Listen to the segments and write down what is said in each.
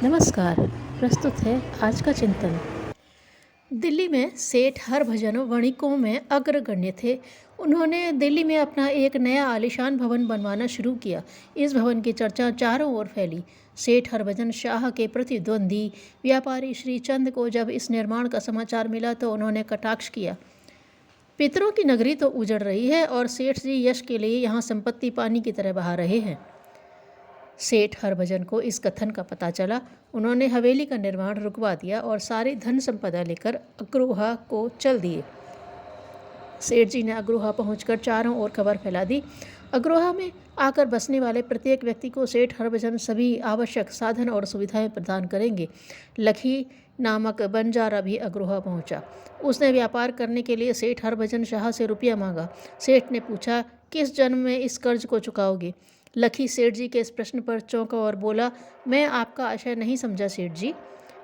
नमस्कार। प्रस्तुत है आज का चिंतन। दिल्ली में सेठ हरभजन वणिकों में अग्रगण्य थे। उन्होंने दिल्ली में अपना एक नया आलीशान भवन बनवाना शुरू किया। इस भवन की चर्चा चारों ओर फैली। सेठ हरभजन शाह के प्रतिद्वंदी व्यापारी श्री चंद को जब इस निर्माण का समाचार मिला तो उन्होंने कटाक्ष किया। पितरों की नगरी तो उजड़ रही है और सेठ जी यश के लिए यहाँ संपत्ति पानी की तरह बहा रहे हैं। सेठ हरभजन को इस कथन का पता चला। उन्होंने हवेली का निर्माण रुकवा दिया और सारी धन संपदा लेकर अग्रोहा को चल दिए। सेठ जी ने अग्रोहा पहुंचकर चारों ओर खबर फैला दी। अग्रोहा में आकर बसने वाले प्रत्येक व्यक्ति को सेठ हरभजन सभी आवश्यक साधन और सुविधाएं प्रदान करेंगे। लखी नामक बंजारा भी अग्रोहा पहुंचा। उसने व्यापार करने के लिए सेठ हरभजन शाह से रुपया मांगा। सेठ ने पूछा, किस जन्म में इस कर्ज को चुकाओगे? लखी सेठ जी के इस प्रश्न पर चौंका और बोला, मैं आपका आशय नहीं समझा सेठ जी।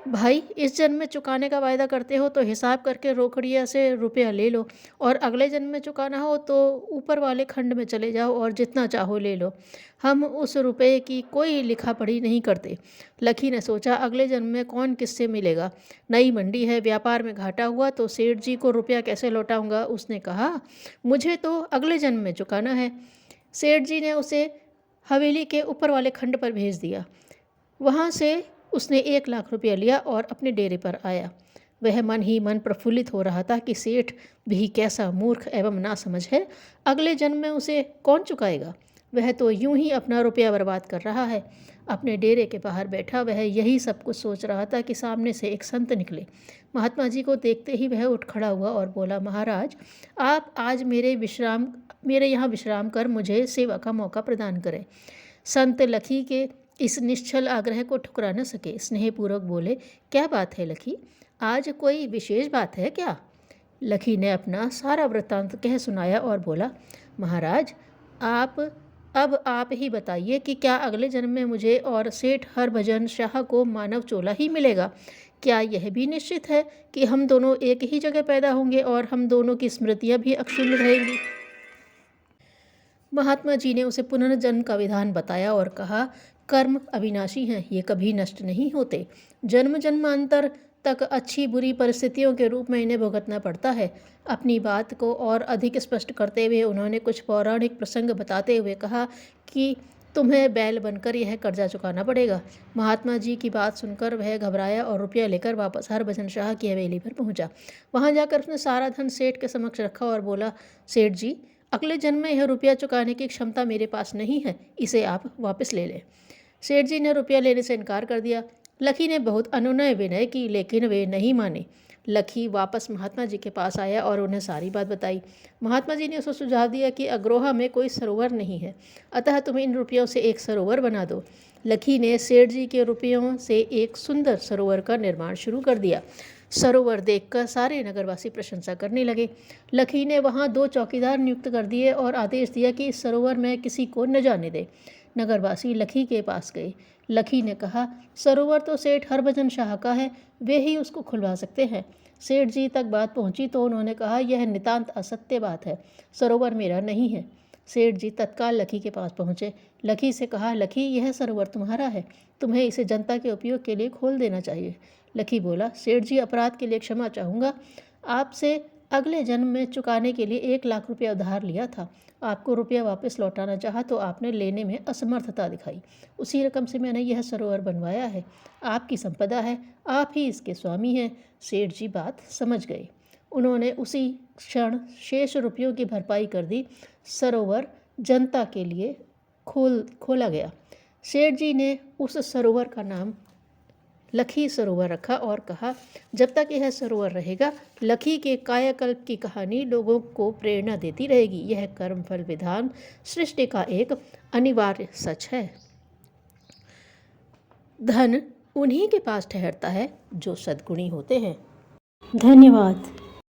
भाई, इस जन्म में चुकाने का वायदा करते हो तो हिसाब करके रोकड़िया से रुपया ले लो, और अगले जन्म में चुकाना हो तो ऊपर वाले खंड में चले जाओ और जितना चाहो ले लो। हम उस रुपये की कोई लिखा पढ़ी नहीं करते। लखी ने सोचा, अगले जन्म में कौन किससे मिलेगा? नई मंडी है, व्यापार में घाटा हुआ तो सेठ जी को रुपया कैसे लौटाऊंगा? उसने कहा, मुझे तो अगले जन्म में चुकाना है। सेठ जी ने उसे हवेली के ऊपर वाले खंड पर भेज दिया। वहाँ से उसने 1 लाख रुपया लिया और अपने डेरे पर आया। वह मन ही मन प्रफुल्लित हो रहा था कि सेठ भी कैसा मूर्ख एवं नासमझ है। अगले जन्म में उसे कौन चुकाएगा? वह तो यूं ही अपना रुपया बर्बाद कर रहा है। अपने डेरे के बाहर बैठा वह यही सब कुछ सोच रहा था कि सामने से एक संत निकले। महात्मा जी को देखते ही वह उठ खड़ा हुआ और बोला, महाराज, आप आज मेरे यहाँ विश्राम कर मुझे सेवा का मौका प्रदान करें। संत लखी के इस निश्चल आग्रह को ठुकरा न सके। स्नेहपूर्वक बोले, क्या बात है लखी? आज कोई विशेष बात है क्या? लखी ने अपना सारा वृत्तांत कह सुनाया और बोला, महाराज, आप ही बताइए कि क्या अगले जन्म में मुझे और सेठ हरभजन शाह को मानव चोला ही मिलेगा? क्या यह भी निश्चित है कि हम दोनों एक ही जगह पैदा होंगे और हम दोनों की स्मृतियां भी अक्षुण्ण रहेंगी? महात्मा जी ने उसे पुनर्जन्म का विधान बताया और कहा, कर्म अविनाशी हैं, ये कभी नष्ट नहीं होते। जन्म जन्मांतर तक अच्छी बुरी परिस्थितियों के रूप में इन्हें भुगतना पड़ता है। अपनी बात को और अधिक स्पष्ट करते हुए उन्होंने कुछ पौराणिक प्रसंग बताते हुए कहा कि तुम्हें बैल बनकर यह कर्जा चुकाना पड़ेगा। महात्मा जी की बात सुनकर वह घबराया और रुपया लेकर वापस हरभजन शाह की हवेली पर पहुंचा। वहां जाकर उसने सारा धन सेठ के समक्ष रखा और बोला, सेठ जी, अगले जन्म में यह रुपया चुकाने की क्षमता मेरे पास नहीं है, इसे आप वापस ले लें। सेठ जी ने रुपया लेने से इनकार कर दिया। लखी ने बहुत अनुनय विनय की, लेकिन वे नहीं माने। लखी वापस महात्मा जी के पास आया और उन्हें सारी बात बताई। महात्मा जी ने उसे सुझाव दिया कि अग्रोहा में कोई सरोवर नहीं है, अतः तुम इन रुपयों से एक सरोवर बना दो। लखी ने सेठ जी के रुपयों से एक सुंदर सरोवर का निर्माण शुरू कर दिया। सरोवर देखकर सारे नगरवासी प्रशंसा करने लगे। लखी ने वहां 2 चौकीदार नियुक्त कर दिए और आदेश दिया कि इस सरोवर में किसी को न जाने दे। नगरवासी लखी के पास गए। लखी ने कहा, सरोवर तो सेठ हरभजन शाह का है, वे ही उसको खुलवा सकते हैं। सेठ जी तक बात पहुंची तो उन्होंने कहा, यह नितांत असत्य बात है, सरोवर मेरा नहीं है। सेठ जी तत्काल लखी के पास पहुंचे। लखी से कहा, लखी, यह सरोवर तुम्हारा है, तुम्हें इसे जनता के उपयोग के लिए खोल देना चाहिए। लखी बोला, सेठ जी, अपराध के लिए क्षमा चाहूँगा। आपसे अगले जन्म में चुकाने के लिए 1 लाख रुपया उधार लिया था। आपको रुपया वापस लौटाना चाहा तो आपने लेने में असमर्थता दिखाई। उसी रकम से मैंने यह सरोवर बनवाया है। आपकी संपदा है, आप ही इसके स्वामी हैं। सेठ जी बात समझ गए। उन्होंने उसी क्षण शेष रुपयों की भरपाई कर दी। सरोवर जनता के लिए खोला गया। सेठ जी ने उस सरोवर का नाम लखी सरोवर रखा और कहा, जब तक यह सरोवर रहेगा, लखी के कायाकल्प की कहानी लोगों को प्रेरणा देती रहेगी। यह कर्मफल विधान सृष्टि का एक अनिवार्य सच है। धन उन्हीं के पास ठहरता है जो सद्गुणी होते हैं। धन्यवाद।